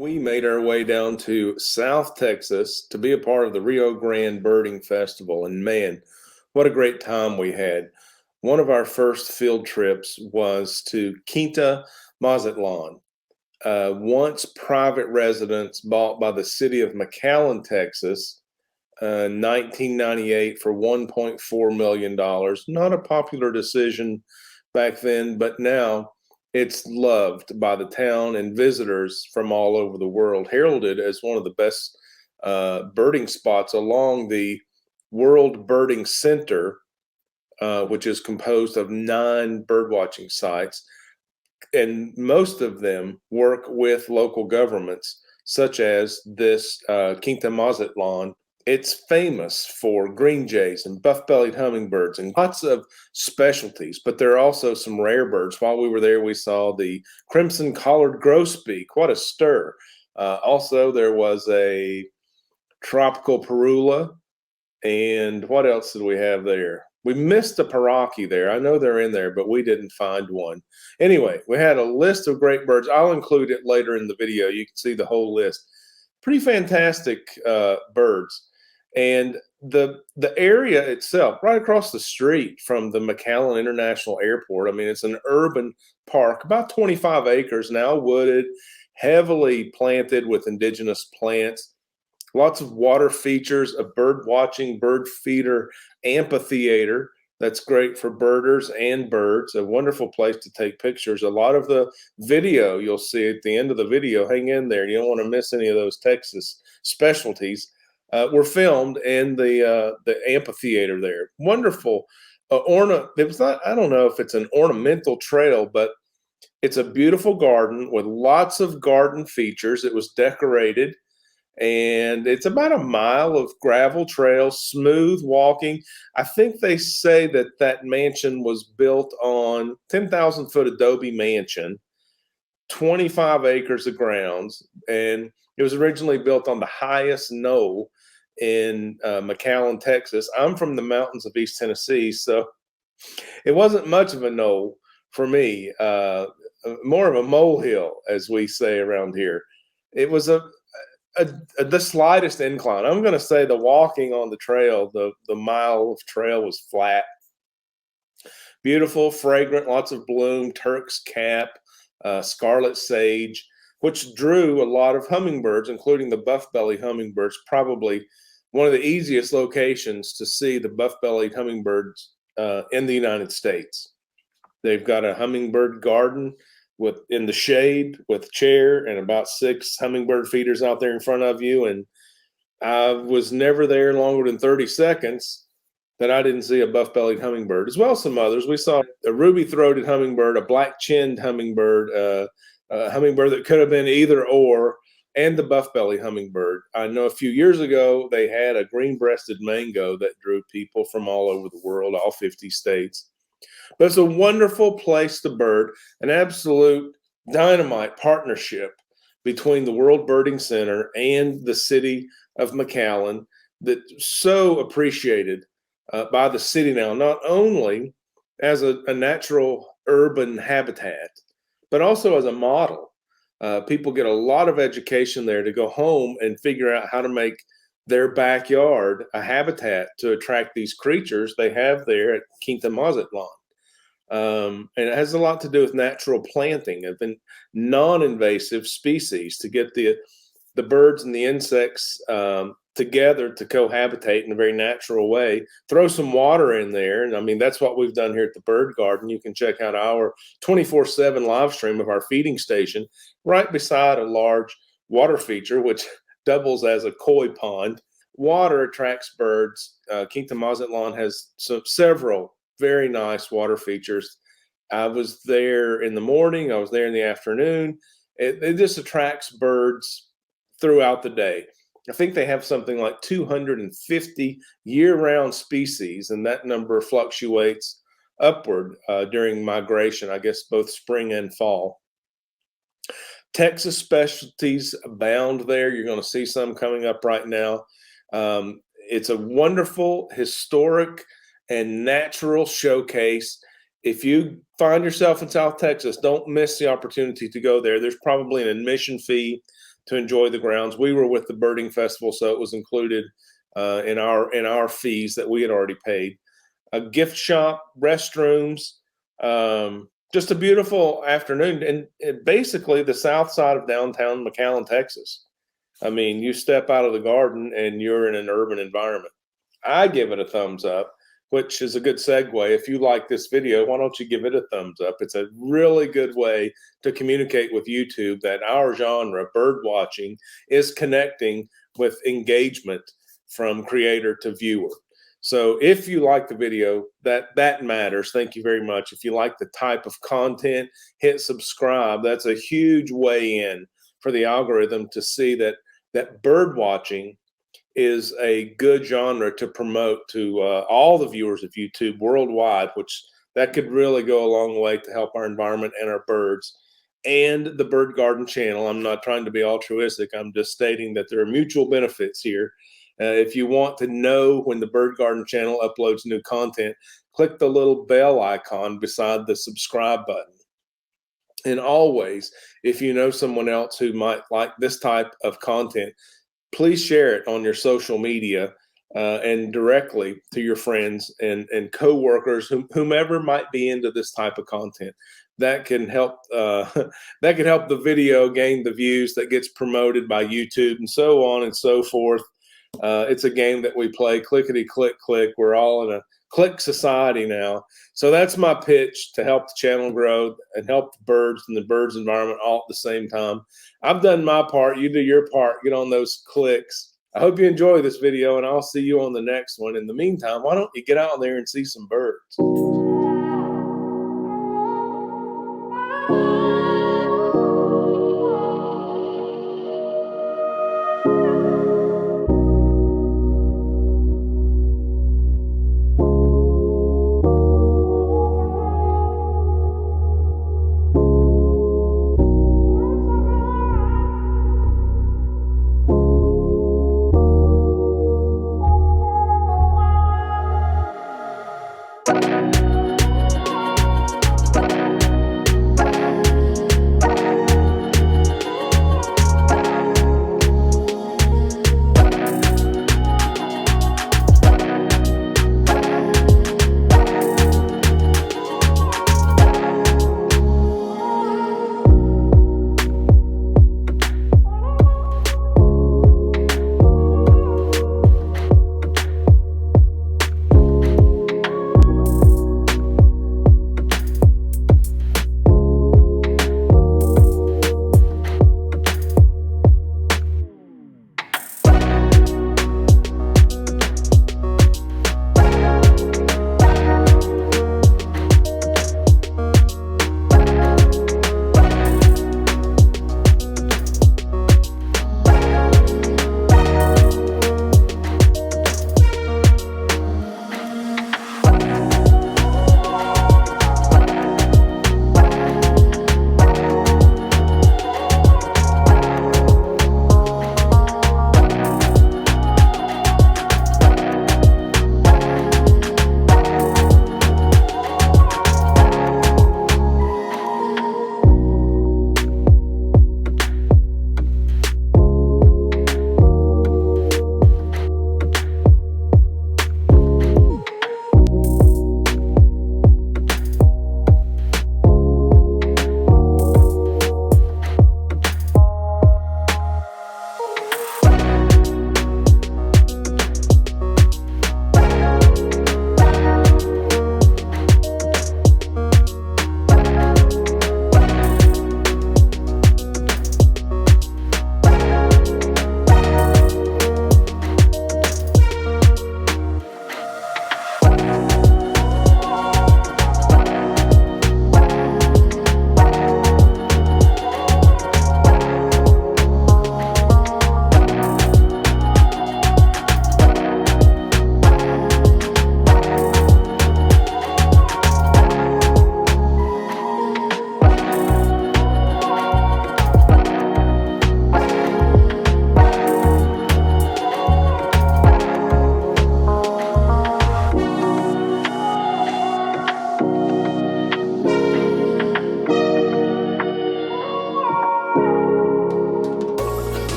We made our way down to South Texas to be a part of the Rio Grande Birding Festival. And man, what a great time we had. One of our first field trips was to Quinta Mazatlan, once private residence bought by the city of McAllen, Texas, 1998 for $1.4 million. Not a popular decision back then, but now it's loved by the town and visitors from all over the world, heralded as one of the best birding spots along the World Birding Center, which is composed of 9 birdwatching sites. And most of them work with local governments, such as this Quinta Mazatlan. It's famous for green jays and buff-bellied hummingbirds and lots of specialties, but there are also some rare birds. While we were there, we saw the crimson-collared grosbeak. What a stir. Also, there was a tropical parula. And what else did we have there? We missed a paraki there. I know they're in there, but we didn't find one. Anyway, we had a list of great birds. I'll include it later in the video. You can see the whole list. Pretty fantastic birds. And the area itself, right across the street from the McAllen International Airport, I mean, it's an urban park, about 25 acres now, wooded, heavily planted with indigenous plants. Lots of water features, a bird watching, bird feeder amphitheater that's great for birders and birds. A wonderful place to take pictures. A lot of the video you'll see at the end of the video, hang in there. You don't want to miss any of those Texas specialties. Were filmed in the amphitheater there. Wonderful it was not. I don't know if it's an ornamental trail, but it's a beautiful garden with lots of garden features. It was decorated. And it's about a mile of gravel trail, smooth walking. I think they say that mansion was built on 10,000-foot adobe mansion, 25 acres of grounds, and it was originally built on the highest knoll in McAllen, Texas. I'm from the mountains of East Tennessee, so it wasn't much of a knoll for me, more of a molehill, as we say around here. It was the slightest incline. I'm going to say the walking on the trail, the mile of trail was flat. Beautiful, fragrant, lots of bloom, Turk's cap, scarlet sage, which drew a lot of hummingbirds, including the buff-bellied hummingbirds. Probably one of the easiest locations to see the buff-bellied hummingbirds in the United States. They've got a hummingbird garden in the shade with a chair and about 6 hummingbird feeders out there in front of you. And I was never there longer than 30 seconds that I didn't see a buff-bellied hummingbird, as well as some others. We saw a ruby-throated hummingbird, a black-chinned hummingbird, a hummingbird that could have been either or, and the buff-bellied hummingbird. I know a few years ago they had a green-breasted mango that drew people from all over the world, all 50 states. But it's a wonderful place to bird, an absolute dynamite partnership between the World Birding Center and the city of McAllen that's so appreciated by the city now, not only as a natural urban habitat, but also as a model. People get a lot of education there to go home and figure out how to make their backyard a habitat to attract these creatures they have there at Quinta Mazatlan. And it has a lot to do with natural planting of non-invasive species to get the birds and the insects together to cohabitate in a very natural way. Throw some water in there. And I mean, that's what we've done here at the Bird Garden. You can check out our 24/7 live stream of our feeding station right beside a large water feature, which doubles as a koi pond. Water attracts birds. Quinta Mazatlan has several very nice water features. I was there in the morning. I was there in the afternoon. It just attracts birds throughout the day. I think they have something like 250 year-round species, and that number fluctuates upward during migration, I guess both spring and fall. Texas specialties abound there. You're going to see some coming up right now. It's a wonderful, historic, and natural showcase. If you find yourself in South Texas, don't miss the opportunity to go there. There's probably an admission fee to enjoy the grounds. We were with the birding festival, so it was included in our fees that we had already paid. A gift shop, restrooms, just a beautiful afternoon, and basically the south side of downtown McAllen, Texas. I mean, you step out of the garden and you're in an urban environment. I give it a thumbs up, which is a good segue. If you like this video, why don't you give it a thumbs up? It's a really good way to communicate with YouTube that our genre, bird watching, is connecting with engagement from creator to viewer. So if you like the video, that matters. Thank you very much. If you like the type of content, hit subscribe. That's a huge way in for the algorithm to see that bird watching is a good genre to promote to all the viewers of YouTube worldwide, which that could really go a long way to help our environment and our birds. And the Bird Garden channel. I'm not trying to be altruistic. I'm just stating that there are mutual benefits here. If you want to know when the Bird Garden channel uploads new content, click the little bell icon beside the subscribe button. And always, if you know someone else who might like this type of content, please share it on your social media and directly to your friends and coworkers, whomever might be into this type of content. That can help. That can help the video gain the views that gets promoted by YouTube and so on and so forth. It's a game that we play, clickety click click. We're all in a click society now. So that's my pitch to help the channel grow and help the birds and the birds environment all at the same time. I've done my part. You do your part. Get on those clicks. I hope you enjoy this video, and I'll see you on the next one. In the meantime, why don't you get out there and see some birds?